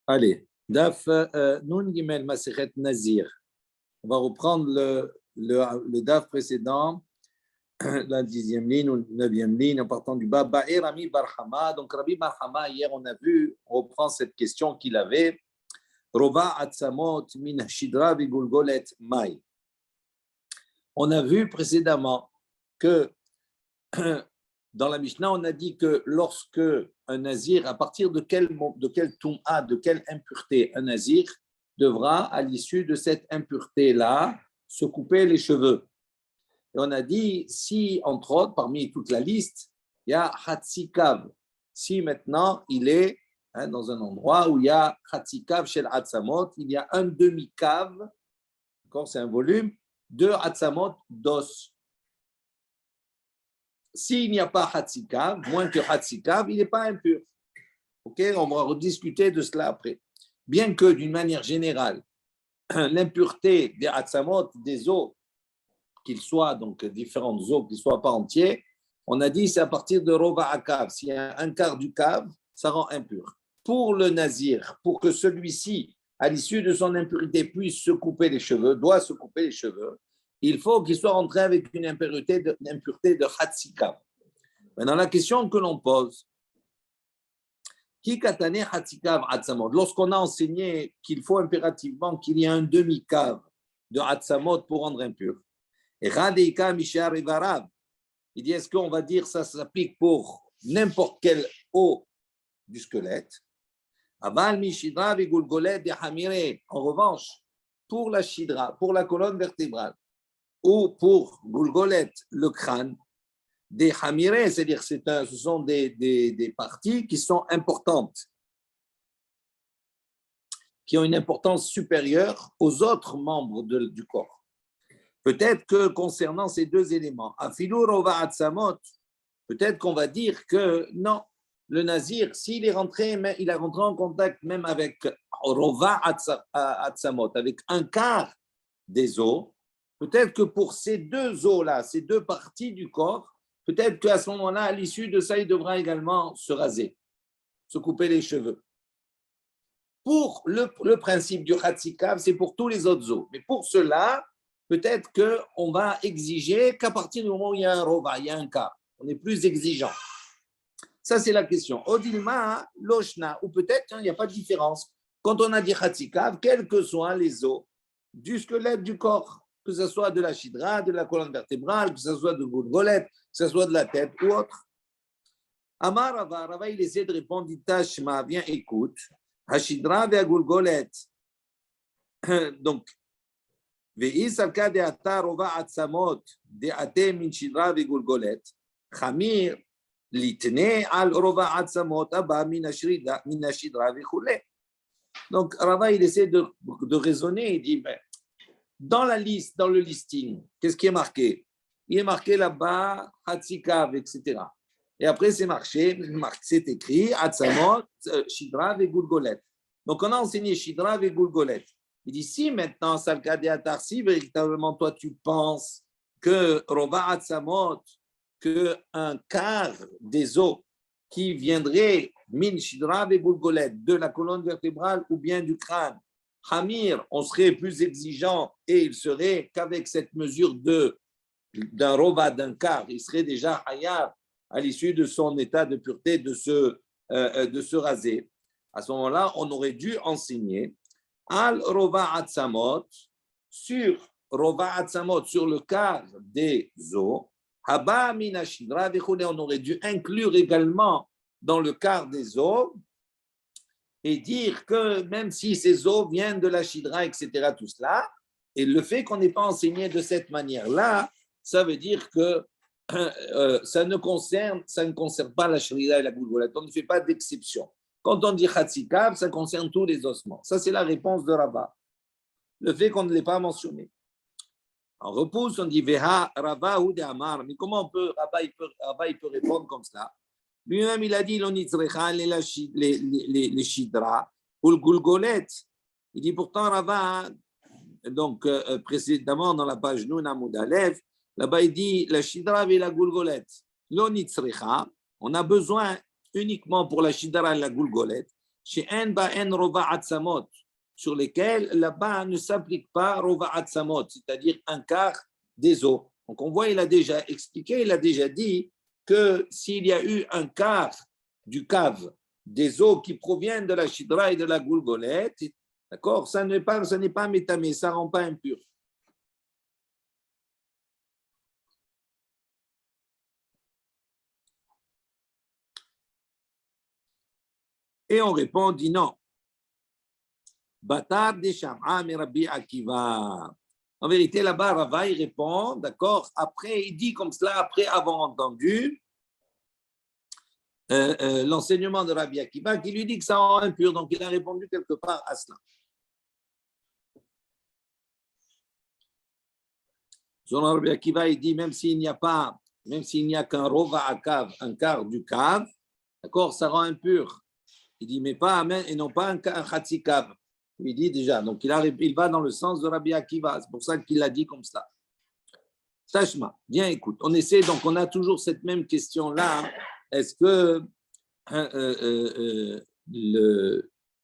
Allez, Daf Nun Gimel Masechet Nazir. On va reprendre le Daf précédent, la 10e ligne ou 9e ligne, en partant du bas. Ba'ir Rami Barhama. Donc, Rabbi Barhama, hier, on a vu, on reprend cette question qu'il avait. Rova Atzamot Min Shidra Vigulgolet Mai. On a vu précédemment que dans la Mishnah, on a dit que lorsque un nazir, à partir de quel toum'a, de quelle impureté un nazir devra, à l'issue de cette impureté-là, se couper les cheveux. Et on a dit, si, entre autres, parmi toute la liste, il y a Hatzikav. Si maintenant, il est dans un endroit où il y a Hatzikav chez l'Atzamot, il y a un demi-cave, c'est un volume, de Hatzamot d'os. S'il n'y a pas Hatzikav, moins que Hatzikav, il n'est pas impur. Okay, on va rediscuter de cela après. Bien que d'une manière générale, l'impureté des Hatzamot, des os, qu'ils soient donc différentes os, qu'ils ne soient pas entiers, on a dit c'est à partir de Rova Akav. S'il y a un quart du cave, ça rend impur. Pour le nazir, pour que celui-ci, à l'issue de son impurité, puisse se couper les cheveux, doit se couper les cheveux, il faut qu'il soit rentré avec une impureté de Hatzikav. Maintenant, la question que l'on pose, Ki katane Hatzikav Hatzamot, lorsqu'on a enseigné qu'il faut impérativement qu'il y ait un demi-cave de Hatzamot pour rendre impur, et Radeika Mishar Evarav, il dit est-ce qu'on va dire ça s'applique pour n'importe quel os du squelette? Aval Mishidra Vigulgolet de Hamire, en revanche, pour la Shidra, pour la colonne vertébrale, ou pour Gulgolet, le crâne, des Hamire, c'est-à-dire ce sont des parties qui sont importantes, qui ont une importance supérieure aux autres membres du corps. Peut-être que concernant ces deux éléments, Afilou Rova Atzamot, peut-être qu'on va dire que non, le nazir, s'il est rentré, il a rentré en contact même avec Rova Atzamot, avec un quart des os, peut-être que pour ces deux os-là, ces deux parties du corps, peut-être qu'à ce moment-là, à l'issue de ça, il devra également se raser, se couper les cheveux. Pour le principe du Hatzikav, c'est pour tous les autres os. Mais pour cela, peut-être qu'on va exiger qu'à partir du moment où il y a un rova, il y a un cas, on est plus exigeant. Ça, c'est la question. Odilma, loshna, ou peut-être il n'y a pas de différence. Quand on a dit Hatzikav, quels que soient les os du squelette du corps, que ce soit de la shidra, de la colonne vertébrale, que ce soit de Gulgolet, que ce soit de la tête ou autre. Amar Rava, il essaie de répondre, dit Tashma, viens, écoute. Hashidra ve Gulgolet. Donc, Ve'is al-ka de ata rova atzamot de ate min shidra ve Gulgolet. Chamir litne al rova atzamot abba min ashidra ve chule. Donc, Rava, il essaie de raisonner, il dit, ben, dans la liste, dans le listing, qu'est-ce qui est marqué? Il est marqué là-bas, Hatzikav, etc. Et après, c'est écrit, Atzamot, Shidra ve Gulgolet. Donc, on a enseigné Shidra ve Gulgolet. Il dit, si maintenant, Salkade Atar, si véritablement toi, tu penses que Rova Atzamot, qu'un quart des os qui viendrait, Min Shidra ve Gulgolet, de la colonne vertébrale ou bien du crâne, Hamir, on serait plus exigeant et il serait qu'avec cette mesure d'un rova d'un quart, il serait déjà hayab à l'issue de son état de pureté de se raser. À ce moment-là, on aurait dû enseigner al rova atzamot sur rova atzamot sur le quart des os. Haba mina shidra vechule, on aurait dû inclure également dans le quart des os. Et dire que même si ces os viennent de la shidra, etc., tout cela, et le fait qu'on n'ait pas enseigné de cette manière-là, ça veut dire que ça ne concerne pas la shidra et la gulgolet. On ne fait pas d'exception. Quand on dit Hatzikav, ça concerne tous les ossements. Ça, c'est la réponse de Rava. Le fait qu'on ne l'ait pas mentionné. En repousse, on dit Veha Rava ou de Amar. Mais comment Rava il peut répondre comme ça? Lui-même, il a dit les shidra ou le gulgolet. Il dit pourtant, Rava, donc précédemment dans la page Nun Amud Aleph, là-bas il dit la shidra et la gulgolet. On a besoin uniquement pour la shidra et la gulgolet chez En Ba'en Rova Atzamot, sur lesquels là-bas ne s'applique pas Rova Atzamot, c'est-à-dire un quart des os. Donc on voit, il a déjà expliqué, il a déjà dit que s'il y a eu un quart du cave des eaux qui proviennent de la Shidra et de la Goulgolette, d'accord, ça n'est pas métamé, ça ne rend pas impur. Et on répond, on dit non. Batar de Sham'a mais Rabbi Akiva. En vérité, là-bas, Rava, il répond, d'accord, après, il dit comme cela, après avoir entendu l'enseignement de Rabbi Akiva, qui lui dit que ça rend impur, donc il a répondu quelque part à cela. Selon Rabbi Akiva, il dit, même s'il n'y a qu'un rova à cave, un quart du cave, d'accord, ça rend impur. Il dit, mais pas amen, et non pas un khatsi cave. Il dit déjà, donc il va dans le sens de Rabbi Akiva, c'est pour ça qu'il l'a dit comme ça. Tashma, bien écoute, on essaie, donc on a toujours cette même question-là. Est-ce que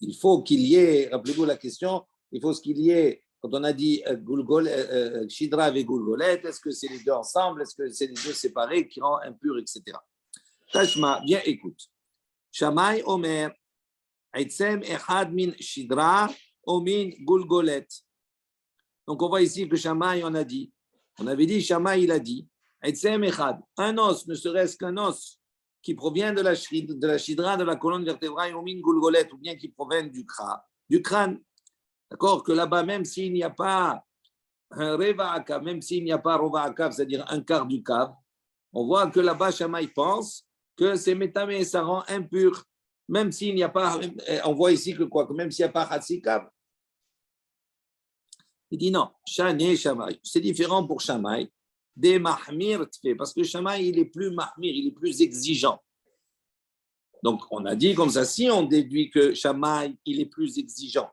il faut qu'il y ait, rappelez-vous la question, il faut qu'il y ait, quand on a dit Shidra avec Gulgolet, est-ce que c'est les deux ensemble, est-ce que c'est les deux séparés qui rendent impurs, etc. Tashma, bien écoute. Shamay Omer, Eitzem Echad min Shidra, Omin Gulgolet. Donc on voit ici que Shamay, on avait dit, Shamay, il a dit, Eitzem Echad, un os, ne serait-ce qu'un os, qui provient de la shidra, de la colonne vertébrale, ou bien qui provient du crâne. D'accord? Que là-bas, même s'il n'y a pas un reva akav, même s'il n'y a pas rova akav, c'est-à-dire un quart du cave, on voit que là-bas, Shammai pense que c'est métamé, ça rend impur, même s'il n'y a pas, on voit ici que quoi, que même s'il n'y a pas hatsikav. Il dit non, Shané Shammai, c'est différent pour Shammai. Des mahmir tfé, parce que Shammai, il est plus mahmir, il est plus exigeant. Donc, on a dit comme ça, si on déduit que Shammai, il est plus exigeant,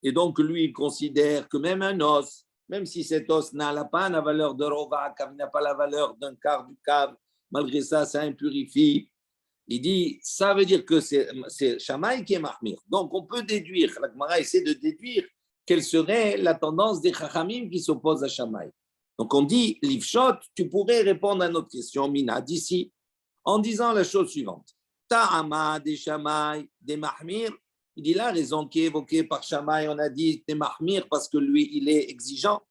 et donc lui, il considère que même un os, même si cet os n'a pas la valeur de rova, n'a pas la valeur d'un quart du cave, malgré ça, ça impurifie. Il dit, ça veut dire que c'est Shammai qui est mahmir. Donc, on peut déduire, la Gemara essaie de déduire quelle serait la tendance des Chachamim qui s'opposent à Shammai. Donc, on dit, Livshot, tu pourrais répondre à notre question, Mina, d'ici, en disant la chose suivante. Ta'ama des Shammai, des mahmir. Il dit la raison qui est évoquée par Shammai, on a dit des mahmir parce que lui, il est exigeant.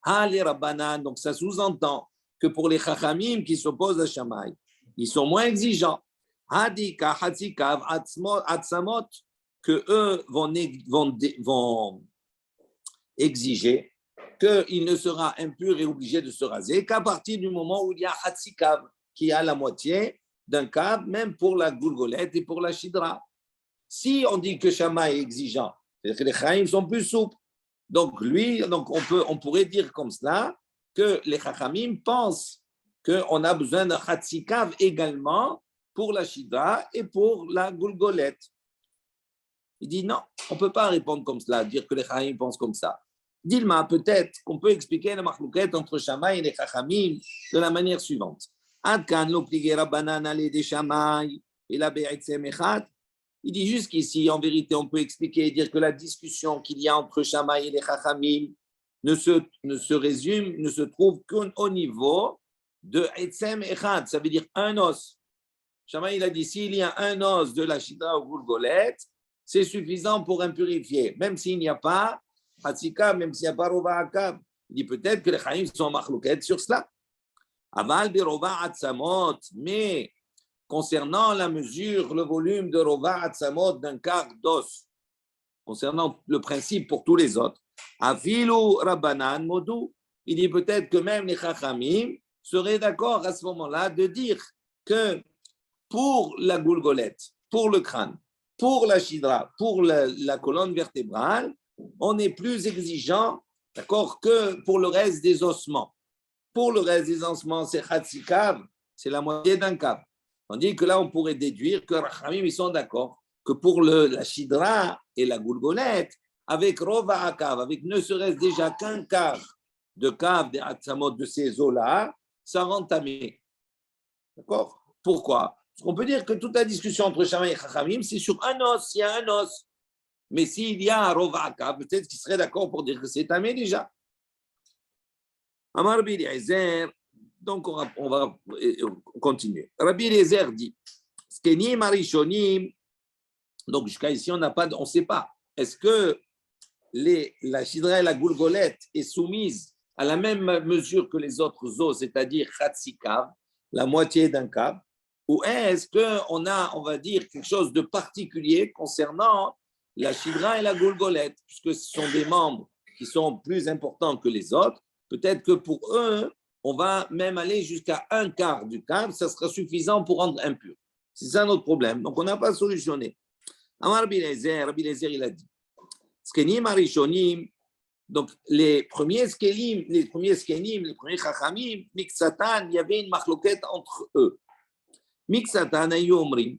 Ha les Rabbanan, donc ça sous-entend que pour les Chachamim qui s'opposent à Shammai, ils sont moins exigeants. Hadika, Hatzikav, Atzamot, que eux vont exiger qu'il ne sera impur et obligé de se raser qu'à partir du moment où il y a Hatzikav, qui a la moitié d'un cave, même pour la goulgolette et pour la shidra. Si on dit que Shammai est exigeant, c'est-à-dire que les Chaim sont plus souples. Donc on pourrait dire comme cela que les Chachamim pensent qu'on a besoin d'un Hatzikav également pour la shidra et pour la goulgolette. Il dit non, on ne peut pas répondre comme cela, dire que les Chaim pensent comme ça. Dilma, peut-être qu'on peut expliquer la machlouquette entre Shammai et les Chachamim de la manière suivante. Il dit jusqu'ici, en vérité, on peut expliquer et dire que la discussion qu'il y a entre Shammai et les Chachamim ne se résume, ne se trouve qu'au niveau de Etzem Echad, ça veut dire un os. Shammai, il a dit, s'il y a un os de la Shidra ou Goulgolette, c'est suffisant pour impurifier, même s'il n'y a pas Hatzika, même s'il n'y a pas Rova Akav. Il dit peut-être que les Chachamim sont machlouquettes sur cela. Aval de Rova Atzamot, mais concernant la mesure, le volume de Rova Atzamot d'un quart d'os, concernant le principe pour tous les autres, Afilu Rabbanan Modou, il dit peut-être que même les Chachamim seraient d'accord à ce moment-là de dire que pour la goulgolette, pour le crâne, pour la shidra, pour la colonne vertébrale, on est plus exigeant, d'accord, que pour le reste des ossements. Pour le reste des ossements, c'est Hatzikav, c'est la moitié d'un cave. Tandis que là, on pourrait déduire que Rachamim, ils sont d'accord que pour la Shidra et la Goulgolette, avec Rova Akav, avec ne serait-ce déjà qu'un quart de cave des Hatzamot de ces eaux-là, ça rend tamé. D'accord? Pourquoi? On peut dire que toute la discussion entre Shammai et Chachamim, c'est sur un os, il y a un os. Mais s'il y a un Rovaka, peut-être qu'il serait d'accord pour dire que c'est tamé déjà. Amar Rabbi Eliezer, donc on va continuer. Rabbi Eliezer dit, Skenim Arishonim, donc jusqu'à ici, on ne sait pas. Est-ce que la Shidra et la Goulgolette est soumise à la même mesure que les autres os, c'est-à-dire Khatsi Kav, la moitié d'un Kav, ou est-ce qu'on a, on va dire, quelque chose de particulier concernant la Shidra et la Goulgolette, puisque ce sont des membres qui sont plus importants que les autres, peut-être que pour eux, on va même aller jusqu'à un quart du Kav, ça sera suffisant pour rendre impur. C'est ça notre problème. Donc, on n'a pas solutionné. Amar Rabbi Eliezer, il a dit, Skenim Arishonim, donc les premiers skenim, les premiers chachamim, Miksatan, il y avait une machloquette entre eux. Miksatan ayu omrim.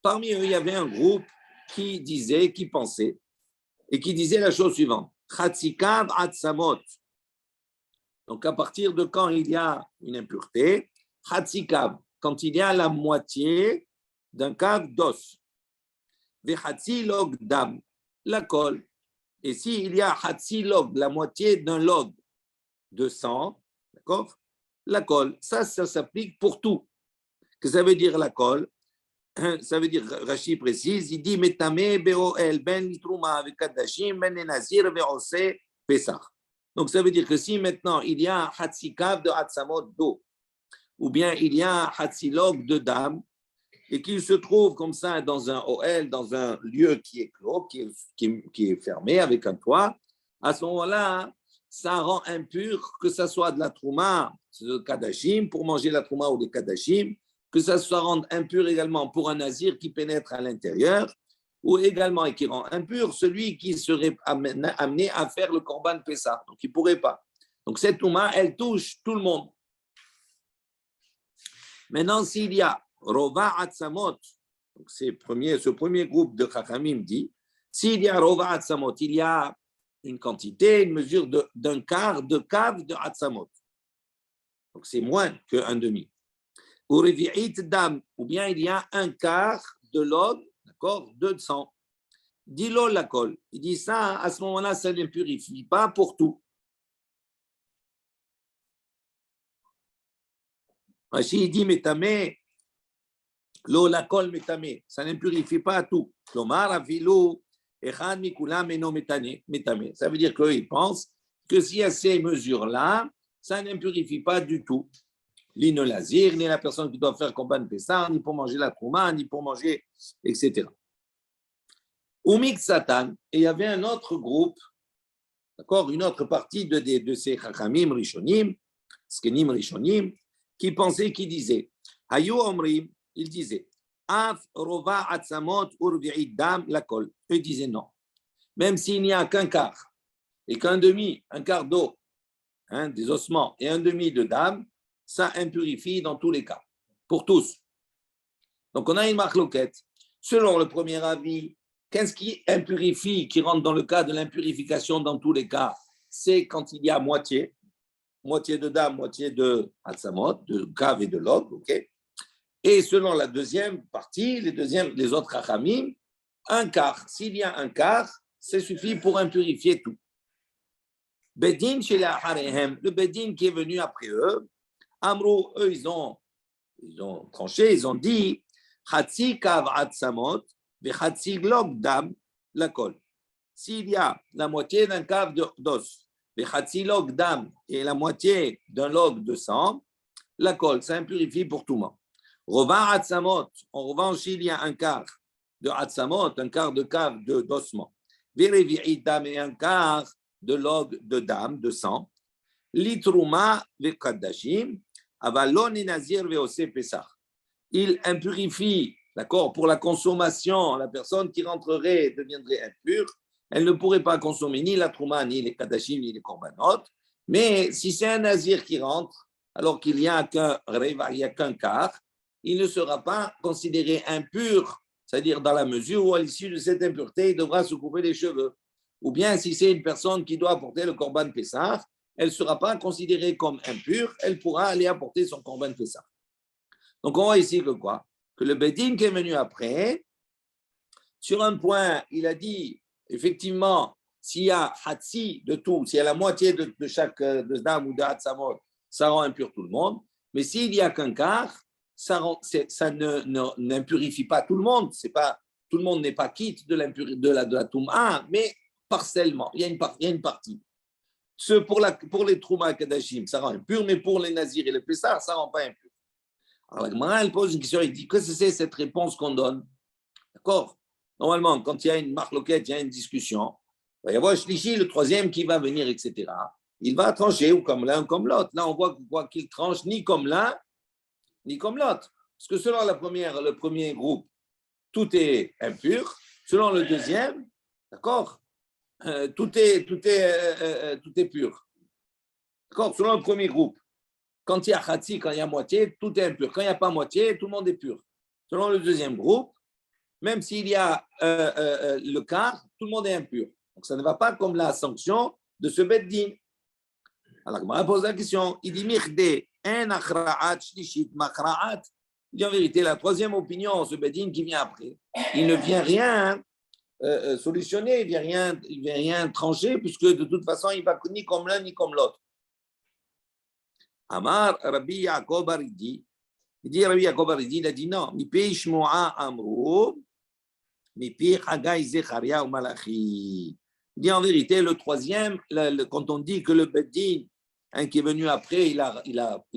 Parmi eux, il y avait un groupe qui disait, qui pensait, et qui disait la chose suivante. Chatzikav atsamot. Donc, à partir de quand il y a une impureté, Chatzikav, quand il y a la moitié d'un kav d'os. Vechatzi log dam, la colle. Et s'il y a Hatsi log, la moitié d'un log de sang, d'accord, la colle, ça s'applique pour tout. Que ça veut dire la colle? Ça veut dire, Rashi précise, il dit Metame be'oel ben truma vekadashim ben nazir ve'ose pesach. Donc ça veut dire que si maintenant il y a Hatsi kav de Hatsamot d'eau, ou bien il y a Hatsi log de dame, et qu'il se trouve comme ça dans un OL, dans un lieu qui est clos, qui est fermé avec un toit, à ce moment-là, ça rend impur que ça soit de la trouma, le kadashim, pour manger la trouma ou des kadashim, que ça soit rende impur également pour un nazir qui pénètre à l'intérieur, ou également et qui rend impur celui qui serait amené à faire le korban Pessah. Donc il ne pourrait pas. Donc cette trouma, elle touche tout le monde. Maintenant, s'il y a Rova Atsamot, donc ce premier groupe de Chachamim dit, s'il y a Rova Atsamot, il y a une quantité, une mesure d'un quart de cave de Atsamot. Donc c'est moins qu'un demi. Ou Revi'it Dam, ou bien il y a un quart de log, d'accord, de sang. Dis-le la colle. Il dit ça, à ce moment-là, ça ne purifie pas pour tout. Rashi dit, mais tamé, l'eau la colle métamé, ça ne purifie pas tout. L'omar avilou, echad mikulam eno métamé. Ça veut dire qu'ils pensent que s'il y a ces mesures-là, ça n'impurifie pas du tout. Ni le lazir, ni la personne qui doit faire korban pessah, ni pour manger la trouma, ni pour manger, etc. Umik Satan, et il y avait un autre groupe, d'accord, une autre partie de ces chachamim rishonim, skenim rishonim, qui pensait, qui disait, Hayu Omrim, il disait, Af Rova Atzamot Urvi'id Dam Lakol. Il disait non. Même s'il n'y a qu'un quart et qu'un demi, un quart d'eau, des ossements et un demi de dame, ça impurifie dans tous les cas, pour tous. Donc on a une machloquette. Selon le premier avis, qu'est-ce qui impurifie, qui rentre dans le cas de l'impurification dans tous les cas? C'est quand il y a moitié de dame, moitié de Hatsamot, de cave et de log, ok? Et selon la deuxième partie, les autres Chachamim, un quart. S'il y a un quart, ça suffit pour impurifier tout. Bedin chez la Harehem, le Bedin qui est venu après eux, Amrou, eux, ils ont tranché, ils ont dit Hatsi kav atsamot, vechatsi glog dam, la colle. S'il y a la moitié d'un cave d'os, vechatsi log dam, et la moitié d'un log de sang, la colle, ça impurifie pour tout le monde. Rova Atsamot, en revanche, il y a un quart de Atsamot, un quart de cave d'ossement. Vérévi'it dam et un quart de log de dame, de sang. Litrouma vekadashim, avalon et nazir veose pesach. Il impurifie, d'accord, pour la consommation, la personne qui rentrerait deviendrait impure. Elle ne pourrait pas consommer ni la trouma, ni les kadashim, ni les korbanot. Mais si c'est un nazir qui rentre, alors qu'il n'y a qu'un quart, il ne sera pas considéré impur, c'est-à-dire dans la mesure où à l'issue de cette impureté, il devra se couper les cheveux. Ou bien si c'est une personne qui doit apporter le korban Pessah, elle ne sera pas considérée comme impure, elle pourra aller apporter son korban Pessah. Donc, on voit ici que quoi? Que le Bedin qui est venu après, sur un point, il a dit, effectivement, s'il y a Hatsi de tout, s'il y a la moitié de chaque de Dam ou de Hatsamot, ça rend impur tout le monde. Mais s'il n'y a qu'un quart, ça n'impurifie pas tout le monde. C'est pas, tout le monde n'est pas quitte de la Touma, mais partiellement. Il y a une partie. Pour les Trouma Kadashim, ça rend impur, mais pour les Nazirs et les Pessah, ça ne rend pas impur. Alors, la Gemara, elle pose une question, elle dit, qu'est-ce que c'est cette réponse qu'on donne? D'accord? Normalement, quand il y a une marloquette, il y a une discussion, il va y avoir Shlishi, le troisième qui va venir, etc. Il va trancher ou comme l'un ou comme l'autre. Là, on voit qu'il tranche ni comme l'un, ni comme l'autre. Parce que selon le premier groupe, tout est impur. Selon le deuxième, d'accord, tout est pur. D'accord? Selon le premier groupe, quand il y a Khatsi, quand il y a moitié, tout est impur. Quand il n'y a pas moitié, tout le monde est pur. Selon le deuxième groupe, même s'il y a le quart, tout le monde est impur. Donc ça ne va pas comme la sanction de ce Beddin. Alors, je me pose la question. Il dit Mirde, un achra'at, shlishit, machra'at. Il dit en vérité, la troisième opinion, ce Beddin qui vient après, il ne vient rien solutionner, il ne vient rien trancher, puisque de toute façon, il ne va ni comme l'un ni comme l'autre. Amar Rabbi Yaakov Aridi, Rabbi Yaakov Aridi, il a dit non, mi pi Shmu'a Amru, mi pi Haggai Zecharia ou Malachi. Il dit en vérité, le troisième, quand on dit que le Beddin, qui est venu après, il a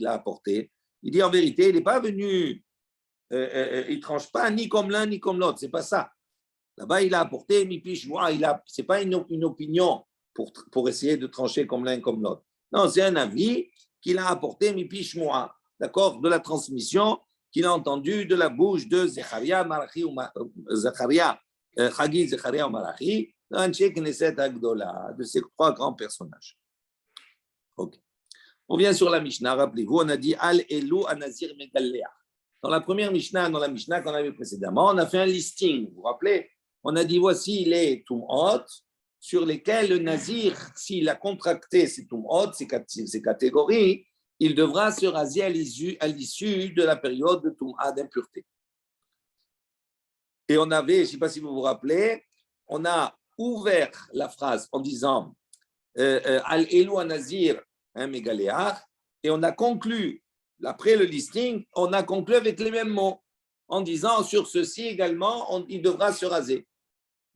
apporté, il dit en vérité, il n'est pas venu, il ne tranche pas ni comme l'un ni comme l'autre, c'est pas ça. Là-bas, il a apporté mi pi Shmu'a, ce n'est pas une opinion pour essayer de trancher comme l'un comme l'autre. Non, c'est un avis qu'il a apporté mi pi Shmu'a, d'accord, de la transmission qu'il a entendue de la bouche de Zecharia, Malachi ou Zecharia, Haggai, Zecharia ou Malachi, d'Anshei Knesset Agdola, de ces trois grands personnages. Okay. On vient sur la Mishnah, rappelez-vous, on a dit Al Elu Anazir Megalea. Dans la première Mishnah, qu'on avait précédemment, on a fait un listing, vous vous rappelez? On a dit voici les Tum'ot sur lesquels le Nazir, s'il a contracté ces Tum'ot, ces catégories, il devra se raser à l'issue de la période de Tum'a d'impureté. Et on avait, je ne sais pas si vous vous rappelez, on a ouvert la phrase en disant Al Elu Anazir Megaléach, et on a conclu, après le listing, on a conclu avec les mêmes mots, en disant sur ceci également, il devra se raser.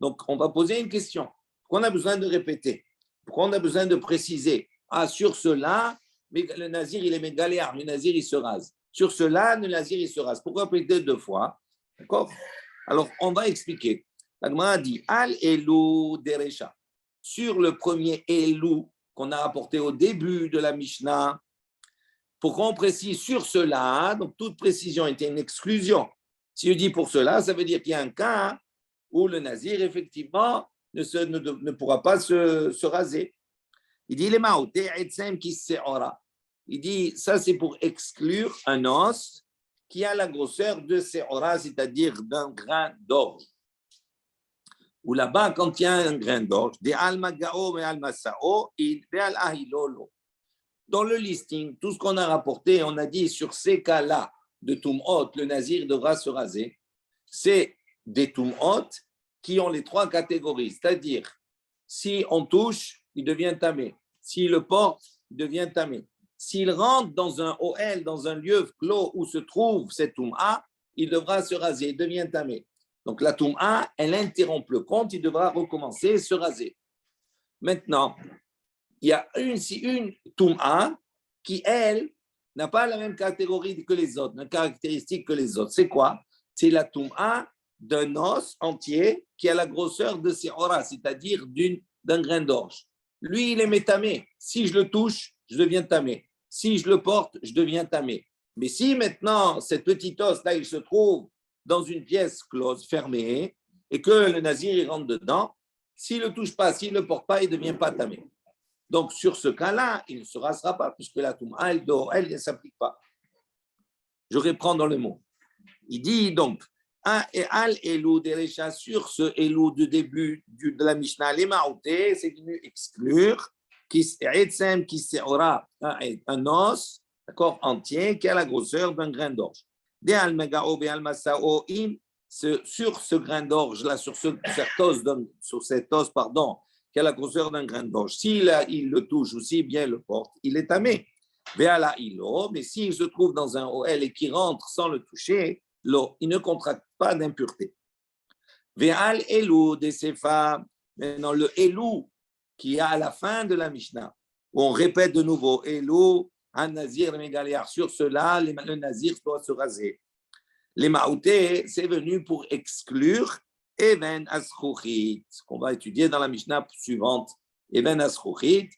Donc, on va poser une question. Pourquoi on a besoin de répéter? Pourquoi on a besoin de préciser? Ah, sur cela, le Nazir, il est mégaléar, le Nazir, il se rase. Sur cela, le Nazir, il se rase. Pourquoi répéter deux fois? D'accord? Alors, on va expliquer. La Gemara dit Al Elu Derecha. Sur le premier Elu qu'on a apporté au début de la Mishnah, pourquoi on précise sur cela? Donc, toute précision était une exclusion. Si je dis pour cela, ça veut dire qu'il y a un cas où le Nazir, effectivement, ne pourra pas se raser. Il dit, il dit, ça c'est pour exclure un os qui a la grosseur de se'ora, c'est-à-dire d'un grain d'orge. Ou là-bas, quand il y a un grain d'orge, dans le listing, tout ce qu'on a rapporté, on a dit sur ces cas-là de Tum'ot, le Nazir devra se raser. C'est des Tum'ot qui ont les trois catégories, c'est-à-dire si on touche, il devient tamé. S'il le porte, il devient tamé. S'il rentre dans un OL, dans un lieu clos où se trouve cette Tum'a, il devra se raser, il devient tamé. Donc la Tum'a, elle interrompt le compte, il devra recommencer, se raser. Maintenant, il y a une Tum'a qui, elle, n'a pas la même catégorie que les autres, la même caractéristique que les autres. C'est quoi? C'est la Tum'a d'un os entier qui a la grosseur de se'ora, c'est-à-dire d'un grain d'orge. Lui, il est métamé. Si je le touche, je deviens tamé. Si je le porte, je deviens tamé. Mais si maintenant, cette petite os-là, il se trouve dans une pièce close, fermée, et que le Nazir, il rentre dedans, s'il ne le touche pas, s'il ne le porte pas, il ne devient pas tamé. Donc, sur ce cas-là, il ne se rasera pas, puisque la Touma, elle ne s'applique pas. Je reprends dans le mot. Il dit donc, Al Elou Derecha, sur ce Elou du début de la Mishnah, les Maouté, c'est venu exclure qui aura un os, d'accord, entier, qui a la grosseur d'un grain d'orge. De almegao be almasao im, sur ce grain d'orge-là, sur cet os, pardon, qui a la grosseur d'un grain d'orge, s'il il le touche ou s'il bien le porte, il est tamé. Veala ilo, mais s'il se trouve dans un OL et qui rentre sans le toucher, l'eau, il ne contracte pas d'impureté. Veal elou de sefa, maintenant le elou qui est à la fin de la Mishnah, où on répète de nouveau elou, un nazir mégaléar, sur cela, le nazir doit se raser. Les maoutés, c'est venu pour exclure Even Aschouchit, qu'on va étudier dans la Mishnah suivante. Even Aschouchit,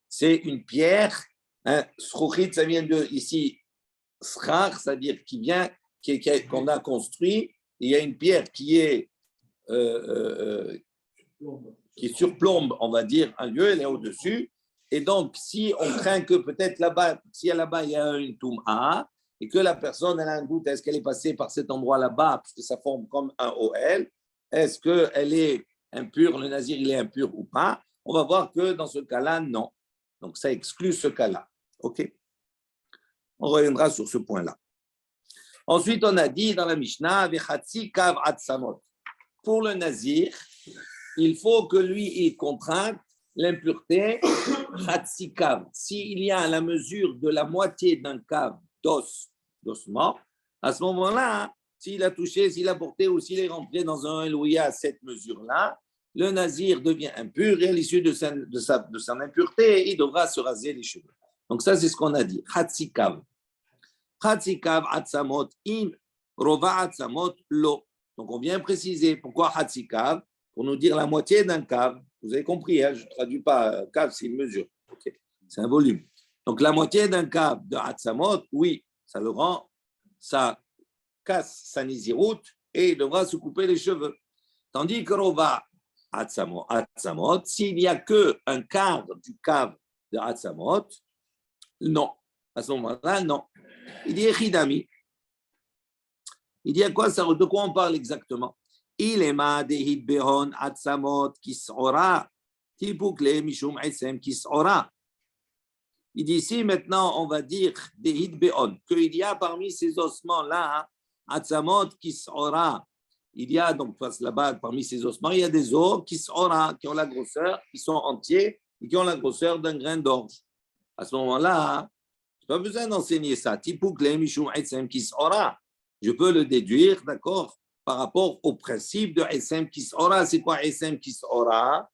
c'est une pierre. Schouchit, ça vient de ici, schar, c'est-à-dire qu'on a construit. Il y a une pierre qui surplombe, on va dire, un lieu, elle est au-dessus. Et donc, si on craint que peut-être là-bas, si là-bas il y a une toum'a, et que la personne elle a un doute, est-ce qu'elle est passée par cet endroit là-bas, parce que ça forme comme un OL, est-ce qu'elle est impure, le nazir il est impur ou pas? On va voir que dans ce cas-là, non. Donc ça exclut ce cas-là. OK? On reviendra sur ce point-là. Ensuite, on a dit dans la Mishnah, kav atsamot. Pour le nazir, il faut que lui, il contrainte l'impureté chatsi kav. S'il y a la mesure de la moitié d'un kav d'ossement, à ce moment-là, s'il a touché, s'il a porté ou s'il est rentré dans un où il y a cette mesure-là, le nazir devient impur et à l'issue de son impureté, il devra se raser les cheveux. Donc ça, c'est ce qu'on a dit. Chatzikav. Chatzikav atzamot im rova atzamot lo. Donc on vient préciser pourquoi chatzikav, pour nous dire la moitié d'un kav. Vous avez compris, hein, je ne traduis pas kav, c'est une mesure. Okay. C'est un volume. Donc la moitié d'un kav de atzamot, oui, ça le rend, ça casse sa nisiroute et il devra se couper les cheveux. Tandis que rova atzamot, s'il n'y a qu'un quart du kav de atzamot, non. À ce moment-là, non. Il dit Echidami. Il dit à quoi ça, de quoi on parle exactement? Il est ma dehid behon atzamot kisora tipukle mishum esem kisora. Il dit ici maintenant on va dire dehid behon qu'il y a parmi ces ossements là atzamot kisora. Il y a donc là-bas parmi ces ossements il y a des os kisora qui ont la grosseur, qui sont entiers et qui ont la grosseur d'un grain d'orge. À ce moment-là, je n'ai pas besoin d'enseigner ça. Je peux le déduire, d'accord, par rapport au principe de Esem Kisora. C'est quoi Esem Kisora?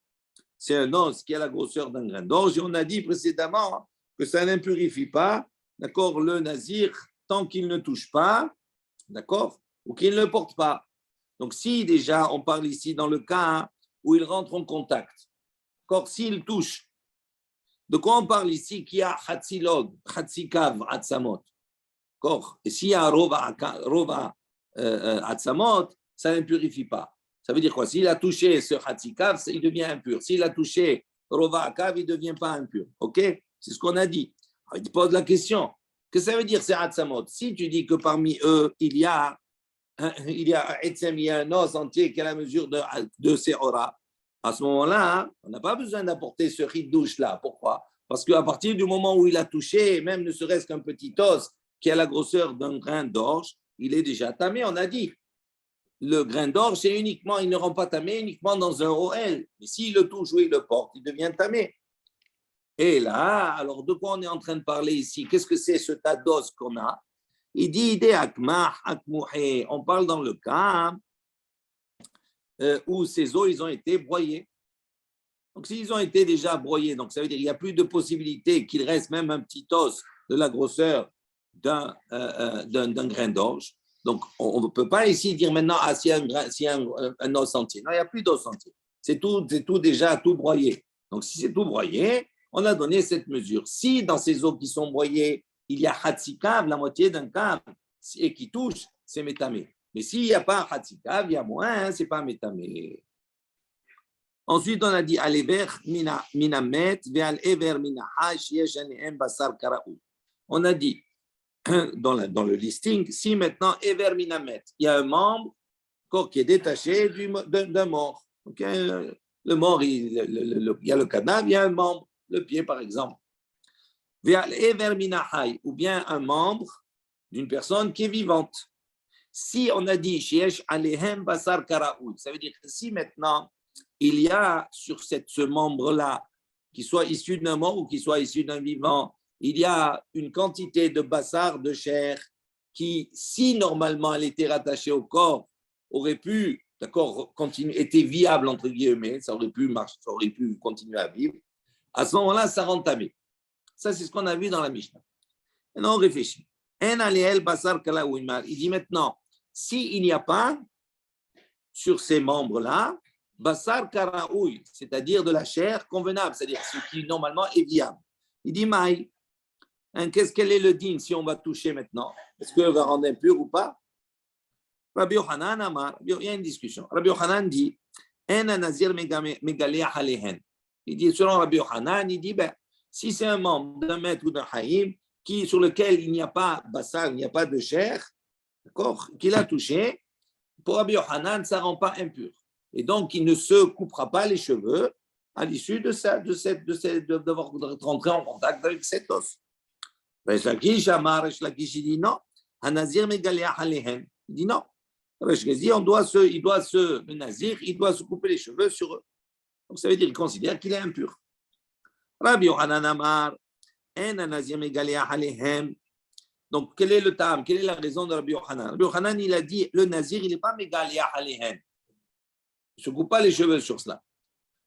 C'est un os qui a la grosseur d'un grain d'orge. Et on a dit précédemment que ça n'impurifie pas, d'accord, le nazir tant qu'il ne touche pas, d'accord, ou qu'il ne le porte pas. Donc si déjà, on parle ici dans le cas où il rentre en contact, d'accord, s'il touche, de quoi on parle ici? Qu'il y a Hatzilog, Hatzikav, Atzamot. Et s'il y a Rova Atzamot, ça n'impurifie pas. Ça veut dire quoi? S'il a touché ce Hatzikav, il devient impur. S'il a touché Rova Akav, il ne devient pas impur. OK? C'est ce qu'on a dit. Alors, il te pose la question. Qu'est-ce que ça veut dire ces Atzamot? Si tu dis que parmi eux, il y a un os entier qui a la mesure de ces auras, à ce moment-là, on n'a pas besoin d'apporter ce ridouche-là. Pourquoi? Parce qu'à partir du moment où il a touché, même ne serait-ce qu'un petit os qui a la grosseur d'un grain d'orge, il est déjà tamé. On a dit, le grain d'orge, c'est uniquement, il ne rend pas tamé uniquement dans un OL. Mais s'il le touche ou il le porte, il devient tamé. Et là, alors de quoi on est en train de parler ici? Qu'est-ce que c'est ce tas d'os qu'on a? Il dit, on parle dans le cas où ces os, ils ont été broyés. Donc, s'ils ont été déjà broyés, donc ça veut dire qu'il n'y a plus de possibilité qu'il reste même un petit os de la grosseur d'un grain d'orge. Donc, on ne peut pas ici dire maintenant, s'il y a un os entier. Non, il n'y a plus d'os entier. C'est tout déjà tout broyé. Donc, si c'est tout broyé, on a donné cette mesure. Si dans ces os qui sont broyés, il y a Hatzikav, la moitié d'un kav, et qui touche, c'est métamé. Mais s'il n'y a pas Hatzikav, il y a moins, ce n'est pas métamé. Ensuite, on a dit Al-Ever minamet ve'al ever minahash yeshanehem basar karaou. On a dit dans le listing, si maintenant ever minamet, il y a un membre qui est détaché d'un mort. Okay? Le mort, il y a le cadavre, il y a un membre, le pied par exemple. Ve'al ever minahai, ou bien un membre d'une personne qui est vivante. Si on a dit Sheesh Alehem Basar Karaoui, ça veut dire que si maintenant il y a sur ce membre-là, qui soit issu d'un mort ou qui soit issu d'un vivant, il y a une quantité de bassar, de chair, qui, si normalement elle était rattachée au corps, aurait pu, d'accord, continuer, était viable, entre guillemets, ça aurait pu marcher, ça aurait pu continuer à vivre, à ce moment-là, ça rend tamé. Ça, c'est ce qu'on a vu dans la Mishnah. Maintenant, on réfléchit. Il dit maintenant, s'il n'y a pas sur ces membres-là, Basar Karaoui, c'est-à-dire de la chair convenable, c'est-à-dire ce qui normalement est viable. Il dit, Maï, quel est le din si on va toucher maintenant? Est-ce qu'on va rendre impur ou pas? Rabbi Yochanan Amar, il y a une discussion. Rabbi Yochanan dit, En nazir megalea halehen. Il dit, selon Rabbi Yochanan, il dit, ben, si c'est un membre d'un maître ou d'un haïm, sur lequel il n'y a pas bassar, il n'y a pas de chair, d'accord, qu'il a touché, pour Rabbi Yochanan, ça ne rend pas impur. Et donc, il ne se coupera pas les cheveux à l'issue d'avoir rentré en contact avec cet os. Resh Lakish dit non. Hanazir megalea halehen. Il dit non. Resh Lakish dit le nazir, il doit se couper les cheveux sur eux. Donc, ça veut dire qu'il considère qu'il est impur. Rabbi Yochanan Amar, en nazir megalea halehem. Donc, quel est le tam? Quelle est la raison de Rabbi Yochanan? Rabbi Yochanan, il a dit, le nazir, il n'est pas megalea halehem. Il ne se coupe pas les cheveux sur cela.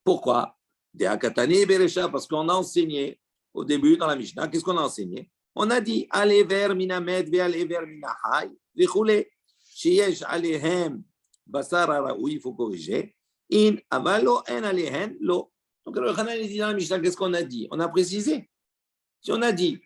Pourquoi? Parce qu'on a enseigné au début dans la Mishnah, qu'est-ce qu'on a enseigné? On a dit, allez vers minamed, allez vers minahai, vechoule, sheyesh alehem, basar araoui, il faut corriger, in avalo, en alehen, lo. Donc, le Hanan, il dit dans la Mishnah, qu'est-ce qu'on a dit? On a précisé. Si on a dit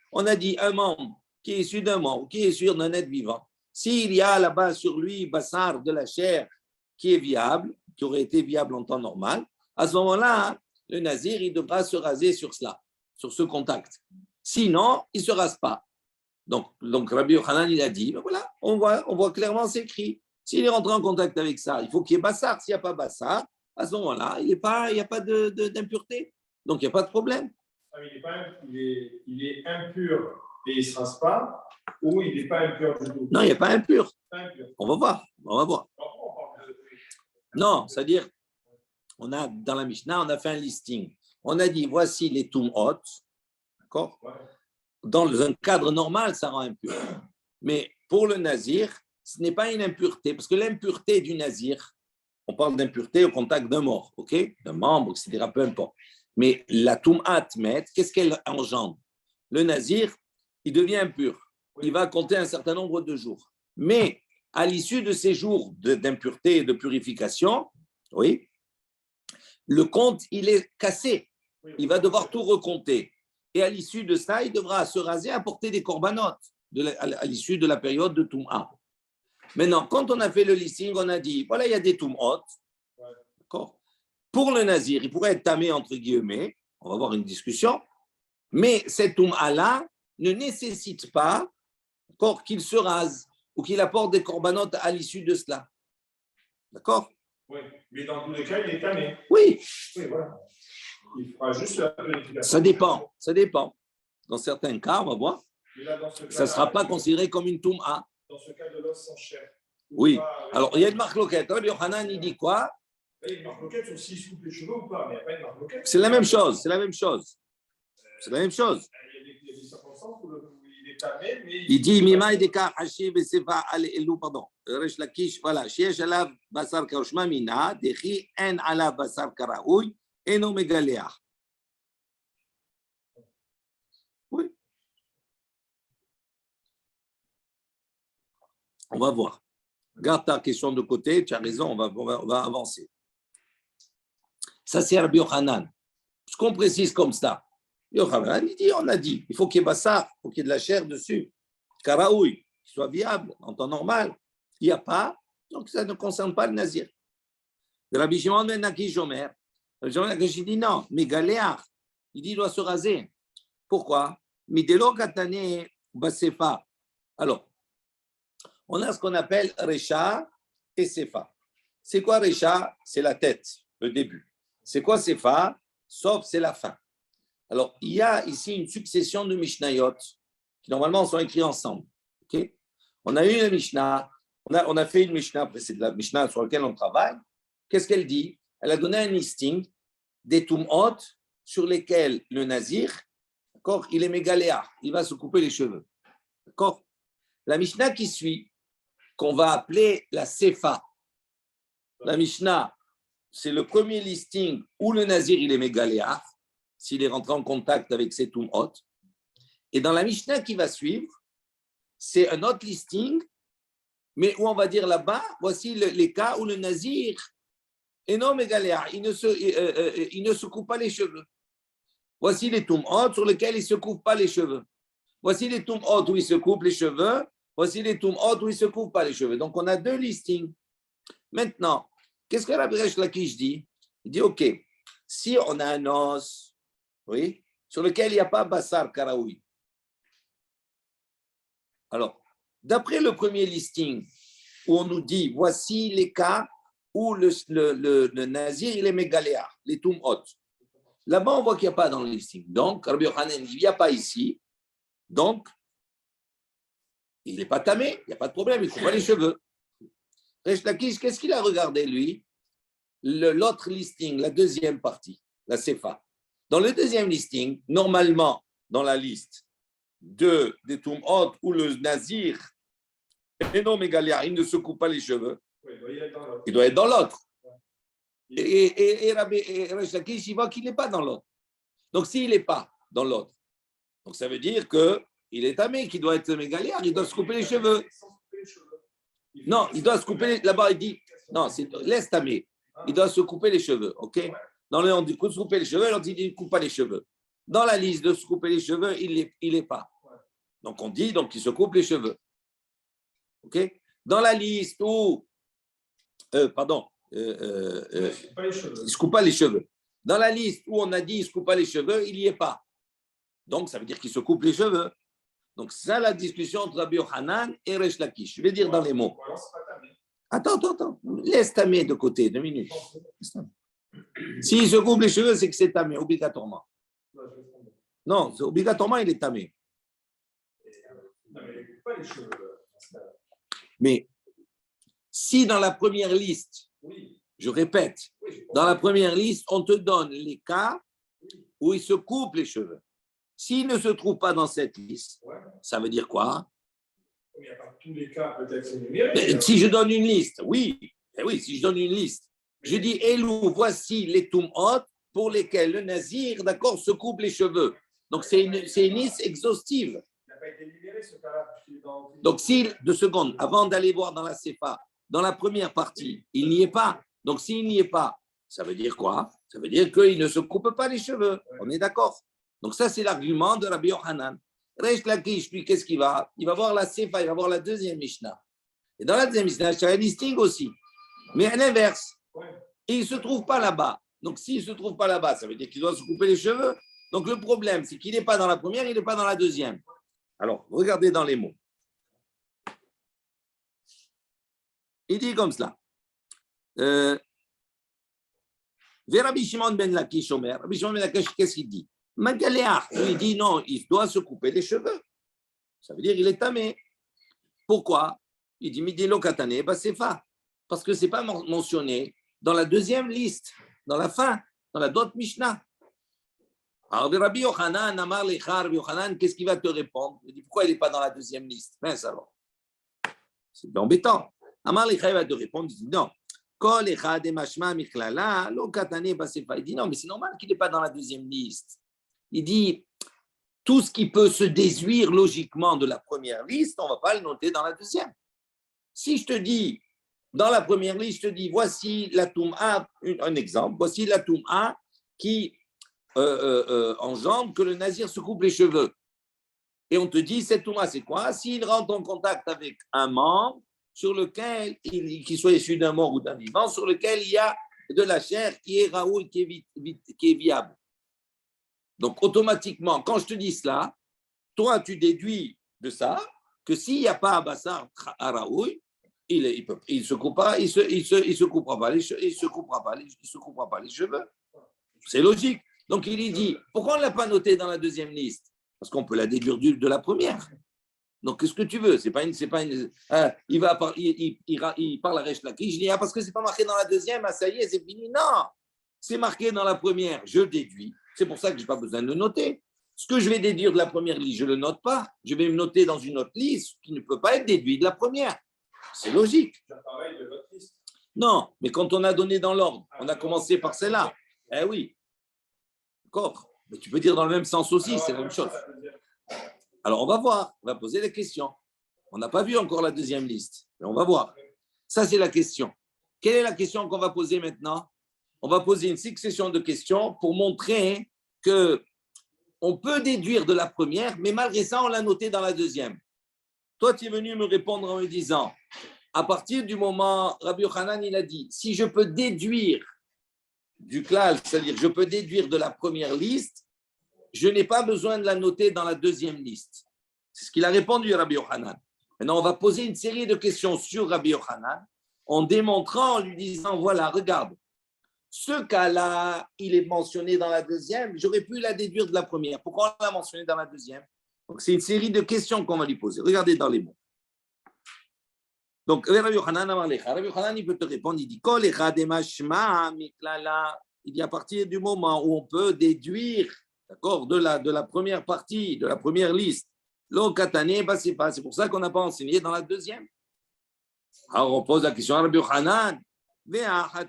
un membre qui est issu d'un membre, qui est issu d'un être vivant, s'il y a là-bas sur lui, basar de la chair qui est viable, qui aurait été viable en temps normal, à ce moment-là, le nazir, il devra se raser sur cela, sur ce contact. Sinon, il ne se rase pas. Donc Rabbi Yochanan, il a dit, ben voilà, on voit clairement, c'est écrit. S'il est rentré en contact avec ça, il faut qu'il y ait bassar. S'il n'y a pas bassar, à ce moment-là, il n'y a pas d'impureté. Donc, il n'y a pas de problème. Il est impur et il ne se rase pas, ou il n'est pas impur du tout? Non, il n'est pas impur. On va voir. Non, c'est-à-dire, on a, dans la Mishnah, on a fait un listing. On a dit, voici les tum'ot, d'accord? Dans un cadre normal, ça rend impur. Mais pour le nazir, ce n'est pas une impureté, parce que l'impureté du nazir, on parle d'impureté au contact d'un mort, ok? D'un membre, etc., peu importe. Mais la tum'at met, qu'est-ce qu'elle engendre? Le nazir, il devient impur. Il va compter un certain nombre de jours. Mais à l'issue de ces jours d'impureté et de purification, oui, le compte, il est cassé. Il va devoir tout recompter. Et à l'issue de ça, il devra se raser, apporter des corbanotes à l'issue de la période de Toum'a. Maintenant, quand on a fait le listing, on a dit, voilà, il y a des Toum'ot. D'accord? Pour le nazir, il pourrait être tamé, entre guillemets. On va avoir une discussion. Mais cette Toum'a-là ne nécessite pas qu'il se rase ou qu'il apporte des corbanotes à l'issue de cela. D'accord? Oui, mais dans tous les cas, il est tamé. Oui. Oui, voilà. Il fera juste la purification. Ça dépend. Dans certains cas, on va voir, ça ne sera pas considéré comme une toum'a. Dans ce cas de l'os sans chair. Oui. Alors, il y a une marloquette. Rabbi Yochanan, il dit quoi? Il y a une marloquette sur s'il se coupe les cheveux ou pas, mais il n'y a pas une marloquette. C'est la même chose. Il y a des circonstances où il est tamé, mais... Il dit, Mimaï deka hashiv et sefa al elou, pardon. Resh Lakish, voilà. Shiesh alav basar karoshma mina, dechi en alav basar karaoui, eno megalea. Oui. On va voir. Garde ta question de côté, tu as raison, on va avancer. Ça, c'est Rabbi Yochanan. Ce qu'on précise comme ça, Yochanan, on a dit, il faut qu'il y ait bassar, il faut qu'il y ait de la chair dessus. Karaoui, qu'il soit viable, en temps normal. Il n'y a pas, donc ça ne concerne pas le nazir. Rabbi Shimon ben Lakish Omer, Rabbi Shimon ben Lakish dit non, mais Galéar, il dit il doit se raser. Pourquoi? Midelo katane basefa. Alors, on a ce qu'on appelle Recha et Sefa. C'est quoi Recha? C'est la tête, le début. C'est quoi Sefa? Sauf c'est la fin. Alors, il y a ici une succession de Mishnayot qui normalement sont écrits ensemble. Okay? On a eu une Mishnah, on a fait une Mishnah, c'est la Mishnah sur laquelle on travaille. Qu'est-ce qu'elle dit? Elle a donné un listing des Tum'ot sur lesquels le Nazir, d'accord, il est mégaléa, il va se couper les cheveux. D'accord? La Mishnah qui suit, qu'on va appeler la Sefa. La Mishnah, c'est le premier listing où le Nazir, il est mégaléa, s'il est rentré en contact avec ses Tum'ot. Et dans la Mishnah qui va suivre, c'est un autre listing, mais où on va dire là-bas, voici les cas où le Nazir est non mégaléa, il ne se coupe pas les cheveux. Voici les Tum'ot sur lesquels il ne se coupe pas les cheveux. Voici les Tum'ot où il se coupe les cheveux. Voici les Tum'ot où il ne se coupe pas les cheveux. Donc, on a deux listings. Maintenant, qu'est-ce que Rabbi Resh Lakish dit? Il dit, OK, si on a un os, oui, sur lequel il n'y a pas Bassar Karaoui. Alors, d'après le premier listing, où on nous dit, voici les cas où le Nazir, il est mégaléa, les Tum'ot. Là-bas, on voit qu'il n'y a pas dans le listing. Donc, Rabbi Yochanan dit, il n'y a pas ici. Donc, il n'est pas tamé, il n'y a pas de problème, il ne coupe pas les cheveux. Resh Lakish, qu'est-ce qu'il a regardé, lui? L'autre listing, la deuxième partie, la Sefa. Dans le deuxième listing, normalement, dans la liste des Tum'ot où le Nazir est non mégaléa, il ne se coupe pas les cheveux, il doit être dans l'autre. Et Resh Lakish, il voit qu'il n'est pas dans l'autre. Donc, s'il n'est pas dans l'autre, donc ça veut dire qu'il est tamé, qu'il doit être mégaléa, il doit se couper les cheveux. Non, il doit se couper, là-bas il dit, non, laisse tamé, il doit se couper les cheveux, ok? Dans le on dit se couper les cheveux, l'autre il dit ne coupe pas les cheveux. Dans la liste de se couper les cheveux, il n'est pas. Donc on dit, donc il se coupe les cheveux. Ok? Dans la liste où, il ne se coupe pas les cheveux. Dans la liste où on a dit il ne se coupe pas les cheveux, il n'y est pas. Donc ça veut dire qu'il se coupe les cheveux. Donc c'est ça la discussion entre Rabbi Yochanan et Resh Lakish. Je vais dire dans les mots. Attends. Laisse tamé de côté, 2 minutes. S'il se coupe les cheveux, c'est que c'est tamé, obligatoirement. Non, obligatoirement, il est tamé. Mais si dans la première liste, je répète, dans la première liste, on te donne les cas où il se coupe les cheveux. S'il ne se trouve pas dans cette liste, ça veut dire quoi? Il n'y a pas tous les cas peut-être énumérés. Si je donne une liste, oui, si je donne une liste, je dis, Elou, voici les Tum'ot pour lesquels le Nazir, d'accord, se coupe les cheveux. Donc, c'est une liste exhaustive. Il n'a pas été énuméré ce cas-là. Donc, si, 2 secondes, avant d'aller voir dans la CEPA, dans la première partie, il n'y est pas. Donc, s'il n'y est pas, ça veut dire quoi? Ça veut dire qu'il ne se coupe pas les cheveux. On est d'accord? Donc, ça, c'est l'argument de Rabbi Yochanan. Resh Lakish, lui, qu'est-ce qu'il va? Il va voir la Sefa, il va voir la deuxième Mishnah. Et dans la deuxième Mishnah, il y a un listing aussi. Mais à l'inverse. Et il ne se trouve pas là-bas. Donc, s'il ne se trouve pas là-bas, ça veut dire qu'il doit se couper les cheveux. Donc, le problème, c'est qu'il n'est pas dans la première, il n'est pas dans la deuxième. Alors, regardez dans les mots. Il dit comme cela. Rabbi Shimon ben Lakish Omer. Rabbi Shimon ben Lakish, qu'est-ce qu'il dit? Magaléa, il dit non, il doit se couper les cheveux. Ça veut dire qu'il est tamé. Pourquoi? Il dit Midilo Katane, c'est fa. Parce que ce n'est pas mentionné dans la deuxième liste, dans la fin, dans la d'autres Mishnah. Alors, Rabbi Yochanan, Amar Lecha, Rabbi Yochanan, qu'est-ce qu'il va te répondre? Il dit pourquoi il n'est pas dans la deuxième liste? Mince alors. C'est embêtant. Amar Lecha, il va te répondre, il dit non. Kol Echad Mashma Michlala, Lo Katane, c'est fa. Il dit non, mais c'est normal qu'il n'est pas dans la deuxième liste. Il dit, tout ce qui peut se déduire logiquement de la première liste, on ne va pas le noter dans la deuxième. Si je te dis, dans la première liste, je te dis, voici la Toum'a, un exemple, voici la Toum'a qui engendre que le Nazir se coupe les cheveux. Et on te dit, cette Toum'a, c'est quoi? S'il rentre en contact avec un membre sur lequel, qu'il soit issu d'un mort ou d'un vivant, sur lequel il y a de la chair qui est raoul, qui est viable. Donc, automatiquement, quand je te dis cela, toi, tu déduis de ça que s'il n'y a pas Abassar Araoui, il ne se coupera pas les cheveux. C'est logique. Donc, il dit, pourquoi on ne l'a pas noté dans la deuxième liste? Parce qu'on peut la déduire de la première. Donc, qu'est-ce que tu veux? C'est pas une, il parle à Resh Lakish. Je dis, parce que c'est pas marqué dans la deuxième, ça y est, c'est fini. Non, c'est marqué dans la première. Je déduis. C'est pour ça que je n'ai pas besoin de le noter. Ce que je vais déduire de la première liste, je ne le note pas. Je vais me noter dans une autre liste qui ne peut pas être déduite de la première. C'est logique. Non, mais quand on a donné dans l'ordre, on a commencé par celle-là. Eh oui. D'accord. Mais tu peux dire dans le même sens aussi, c'est la même chose. Alors, on va voir. On va poser les questions. On n'a pas vu encore la deuxième liste, mais on va voir. Ça, c'est la question. Quelle est la question qu'on va poser maintenant? On va poser une succession de questions pour montrer que on peut déduire de la première, mais malgré ça, on l'a noté dans la deuxième. Toi, tu es venu me répondre en me disant, à partir du moment, Rabbi Yochanan, il a dit, si je peux déduire du klal, c'est-à-dire je peux déduire de la première liste, je n'ai pas besoin de la noter dans la deuxième liste. C'est ce qu'il a répondu, Rabbi Yochanan. Maintenant, on va poser une série de questions sur Rabbi Yochanan en démontrant, en lui disant, voilà, regarde, ce cas-là, il est mentionné dans la deuxième, j'aurais pu la déduire de la première. Pourquoi on l'a mentionné dans la deuxième? Donc, c'est une série de questions qu'on va lui poser. Regardez dans les mots. Donc, Rabbi Yochanan, il peut te répondre, il dit, il dit à partir du moment où on peut déduire, d'accord, de la première partie, de la première liste, c'est pour ça qu'on n'a pas enseigné dans la deuxième. Alors, on pose la question à Rabbi Yochanan. Alors,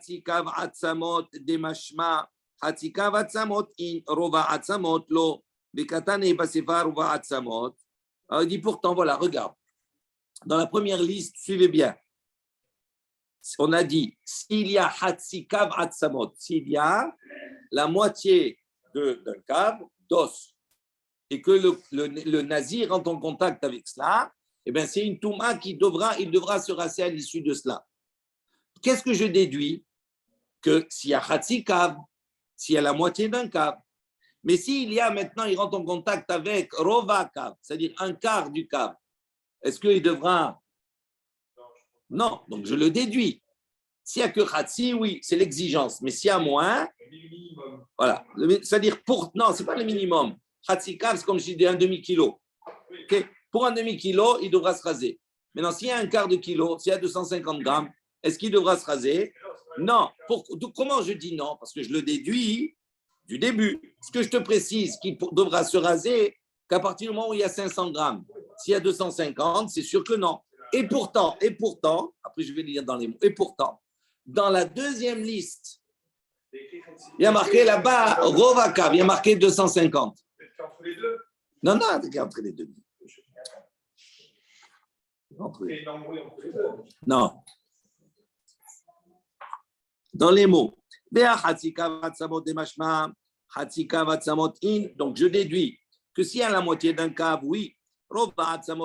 il dit pourtant, voilà, regarde. Dans la première liste, suivez bien. On a dit, s'il y a Hatzikav Atzamot, s'il y a la moitié d'un cave d'os, et que le nazir rentre en contact avec cela, eh bien, c'est une touma il devra se rasser à l'issue de cela. Qu'est-ce que je déduis? Que s'il y a Hatzikav, s'il y a la moitié d'un cave, mais s'il y a maintenant, il rentre en contact avec Rova Kav, c'est-à-dire un quart du cave, est-ce qu'il devra? Non, donc je le déduis. S'il n'y a que Khatsi, oui, c'est l'exigence. Mais s'il y a moins, voilà. C'est-à-dire non, ce n'est pas le minimum. Khatsi Kav, c'est comme si c'était un demi-kilo. Okay? Pour un demi-kilo, il devra se raser. Maintenant, s'il y a un quart de kilo, s'il y a 250 grammes, est-ce qu'il devra se raser? Non. Comment je dis non? Parce que je le déduis du début. Ce que je te précise qu'il devra se raser qu'à partir du moment où il y a 500 grammes. S'il y a 250, c'est sûr que non. Et pourtant, après je vais lire dans les mots, et pourtant, dans la deuxième liste, il y a marqué là-bas, Rovakav, il y a marqué 250. Entre les deux? Non, c'est entre les deux. Non. Dans les mots. Donc je déduis que s'il y a la moitié d'un cave, oui.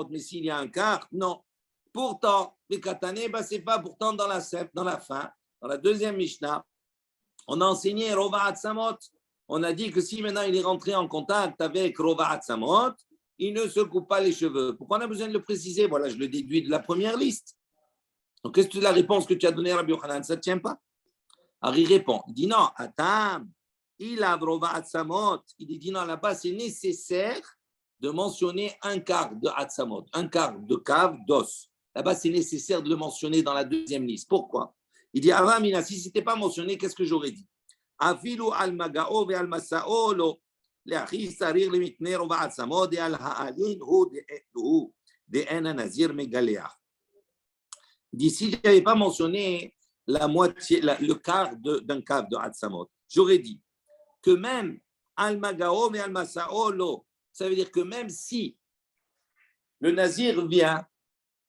Mais s'il y a un quart, non. Pourtant, les katané, ce n'est pas pourtant dans la fin, dans la deuxième Mishnah, on a enseigné Rova Atzamot. On a dit que si maintenant il est rentré en contact avec Rova Atzamot, il ne se coupe pas les cheveux. Pourquoi on a besoin de le préciser? Voilà, je le déduis de la première liste. Donc, qu'est-ce que la réponse que tu as donnée à Rabbi Yochanan? Ça ne tient pas. Alors, il répond. Il dit non, attends, il a Rova Atzamot. Il dit non, là-bas, c'est nécessaire de mentionner un quart de Atzamot, un quart de cave d'os. Là-bas, c'est nécessaire de le mentionner dans la deuxième liste. Pourquoi? Il dit, Avamina, si ce n'était pas mentionné, qu'est-ce que j'aurais dit? Afilu al-magao ve al-masao lo le'achi sarir lemitner va atzamo de al-ha'alin hu de ena nazir megalea. Il dit, si je n'avais pas mentionné la moitié, le quart d'un cave de atzamot, j'aurais dit que même al-magao ve al-masao lo, ça veut dire que même si le nazir vient,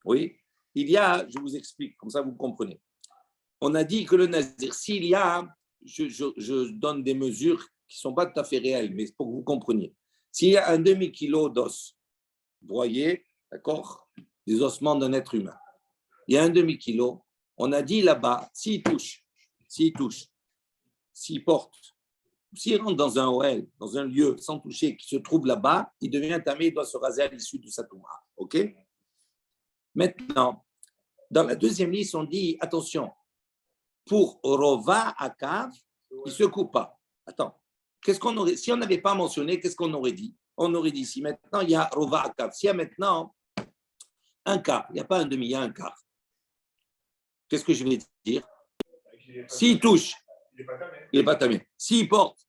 oui, il y a, je vous explique, comme ça vous comprenez. On a dit que le nazir, s'il y a, je donne des mesures qui ne sont pas tout à fait réelles, mais pour que vous compreniez. S'il y a un demi-kilo d'os broyé, d'accord, des ossements d'un être humain, il y a un demi-kilo, on a dit là-bas, s'il touche, s'il porte, s'il rentre dans un OL, dans un lieu sans toucher, qui se trouve là-bas, il devient tamé, il doit se raser à l'issue de sa touma. OK? Maintenant, dans la deuxième liste, on dit, attention, pour Rova Akav, il ne se coupe pas. Attends, si on n'avait pas mentionné, qu'est-ce qu'on aurait dit? On aurait dit, si maintenant il y a Rova Akav, s'il y a maintenant Un quart. Il n'y a pas un demi, il y a un quart. Qu'est-ce que je vais dire? S'il touche, il n'est pas tamé. S'il porte,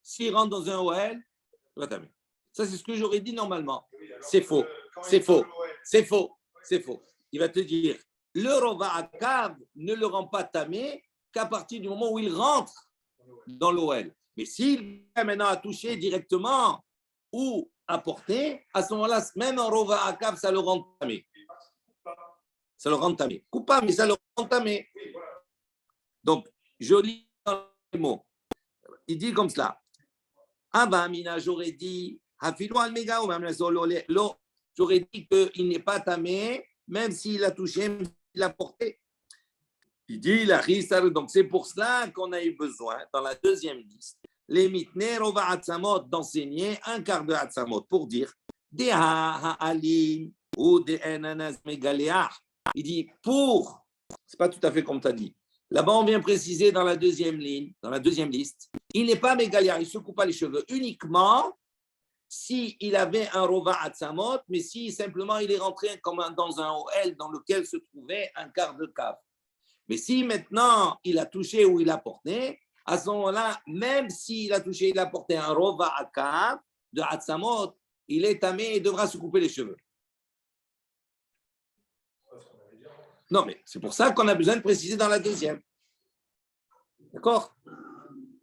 s'il rentre dans un OL, il n'est pas tamé. Ça, c'est ce que j'aurais dit normalement. C'est faux. C'est faux. C'est faux. C'est faux. Il va te dire, le Rova Akav ne le rend pas tamé qu'à partir du moment où il rentre dans l'OL. Mais s'il vient maintenant à toucher directement ou à porter, à ce moment-là, même en Rova Akav, ça le rend tamé. Ça le rend tamé. Coupable, mais ça le rend tamé. Donc, je lis dans les mots. Il dit comme cela. Mina, j'aurais dit, j'aurais dit qu'il n'est pas tamé, même s'il a touché, même s'il a porté. Il dit, donc c'est pour cela qu'on a eu besoin, dans la deuxième liste, les mitner ova atzamot, d'enseigner un quart de atzamot pour dire, des ha'alim ou des enanas megaleah. Il dit, c'est pas tout à fait comme tu as dit. Là-bas, on vient préciser dans la deuxième ligne, dans la deuxième liste, il n'est pas mégalia, il ne se coupe pas les cheveux uniquement s'il avait un rova atzamot, mais si simplement il est rentré comme dans un OL dans lequel se trouvait un quart de cave. Mais si maintenant il a touché ou il a porté, à ce moment-là, même s'il a touché, il a porté un rova à cave de atzamot, il est tamé et devra se couper les cheveux. Non, mais c'est pour ça qu'on a besoin de préciser dans la deuxième. D'accord?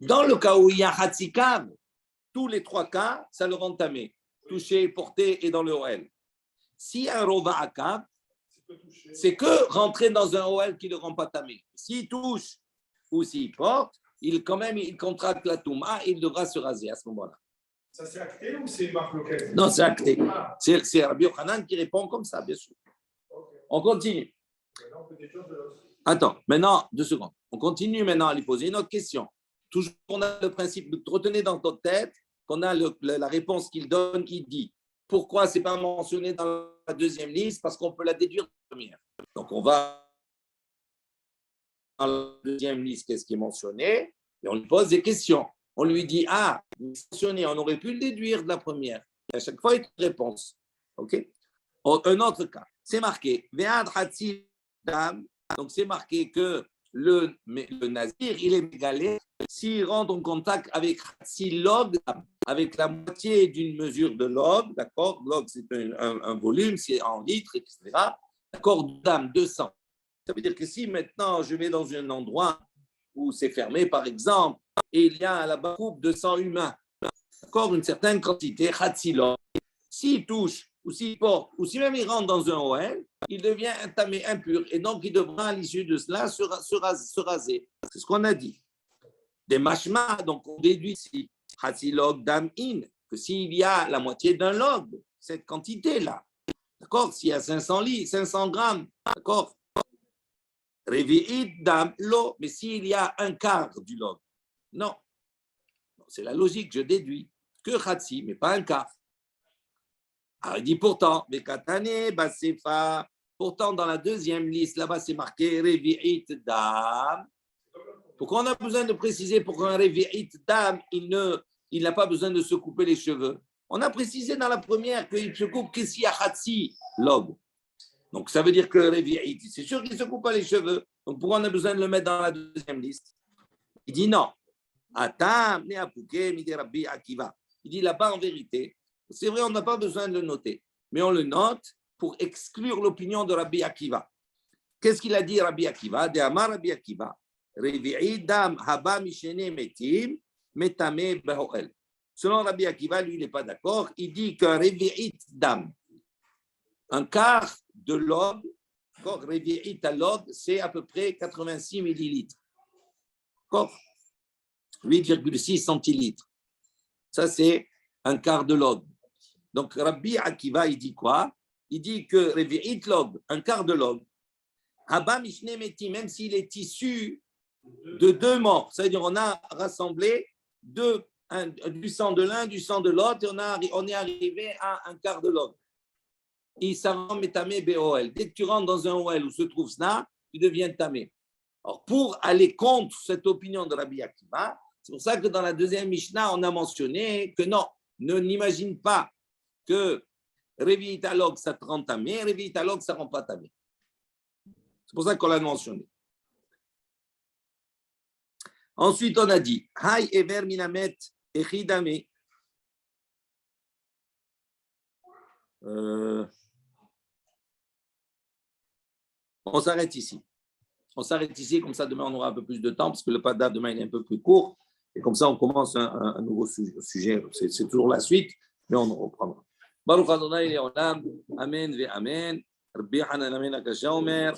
Dans le cas où il y a Hatzikav, tous les trois cas, ça le rend tamé. Touché, porté et dans le OL. S'il y a un Rova Akav, c'est que rentrer dans un OL qui ne le rend pas tamé. S'il touche ou s'il porte, il contracte la Touma et il devra se raser à ce moment-là. Ça c'est acté ou c'est Marc Loquet? Non, c'est acté. C'est Rabbi Yochanan qui répond comme ça, bien sûr. Okay. On continue. Attends, maintenant, 2 secondes. On continue maintenant à lui poser une autre question. Toujours, on a le principe, retenez dans votre tête qu'on a la réponse qu'il donne, il dit. Pourquoi ce n'est pas mentionné dans la deuxième liste? Parce qu'on peut la déduire de la première. Donc, on va dans la deuxième liste, qu'est-ce qui est mentionné? Et on lui pose des questions. On lui dit, mentionné, on aurait pu le déduire de la première. Et à chaque fois, il y a une réponse. OK? Un autre cas, c'est marqué, Ve'ad Hatsi Dam. Donc, c'est marqué que le nazir, il est mégalé s'il rentre en contact avec Hatsi Log, avec la moitié d'une mesure de log, d'accord? Log, c'est un volume, c'est en litres, etc. D'accord? Dam, 200. Ça veut dire que si maintenant je vais dans un endroit où c'est fermé, par exemple, et il y a là-bas coupe de 100 humains, d'accord? Une certaine quantité, Hatsi Log. S'il touche, ou s'il porte, ou si même il rentre dans un OL, il devient tamé impur. Et donc, il devra, à l'issue de cela, se raser. C'est ce qu'on a dit. Des mashma, donc on déduit ici, Hatsilog dam in, que s'il y a la moitié d'un log, cette quantité-là, d'accord, s'il y a 500 grammes, d'accord, Revi'it dam lo, mais s'il y a un quart du log, non. C'est la logique, je déduis que Hatsi, mais pas un quart. Alors, il dit pourtant, Bekatane, Basefa, pourtant dans la deuxième liste, là-bas c'est marqué Revi'it dam. Pourquoi on a besoin de préciser pourquoi un Revi'it dam, il n'a pas besoin de se couper les cheveux? On a précisé dans la première qu'il se coupe que s'il y a Hatsi log. Donc ça veut dire que Revi'it, c'est sûr qu'il ne se coupe pas les cheveux. Donc pourquoi on a besoin de le mettre dans la deuxième liste? Il dit non. Atam, Neapuke, Mide Rabbi Akiva. Il dit là-bas en vérité, c'est vrai, on n'a pas besoin de le noter, mais on le note pour exclure l'opinion de Rabbi Akiva. Qu'est-ce qu'il a dit Rabbi Akiva? De Amar Rabbi Akiva, Revi'i dam haba mishene metim metame behoel. Selon Rabbi Akiva, lui, il n'est pas d'accord. Il dit qu'un Revi'i dam, un quart de log, Revi'i log, c'est à peu près 86 millilitres. 8,6 centilitres. Ça, c'est un quart de log. Donc, Rabbi Akiva, il dit quoi? Il dit que Revi'it log, un quart de log, Haba Mishne Meti, même s'il est issu de 2 morts, c'est-à-dire on a rassemblé du sang de l'un, du sang de l'autre, et on est arrivé à un quart de log. Il s'arrend Metame Be'oel. Dès que tu rentres dans un OL où se trouve ça, tu deviens tamé. Alors, pour aller contre cette opinion de Rabbi Akiva, c'est pour ça que dans la deuxième Mishnah, on a mentionné que non, n'imagine pas que Révi Talog, ça te rend tamé. Révi Talog, ça ne rend pas tamé. C'est pour ça qu'on l'a mentionné. Ensuite, on a dit Hay Ever Minamet Echidame. On s'arrête ici. On s'arrête ici, comme ça demain on aura un peu plus de temps, parce que le Pada demain il est un peu plus court. Et comme ça on commence un nouveau sujet. C'est toujours la suite, mais on reprendra. Baruch Adonai Leolam, Amen ve Amen. Rabbi Hanan Amen Akasha Omer.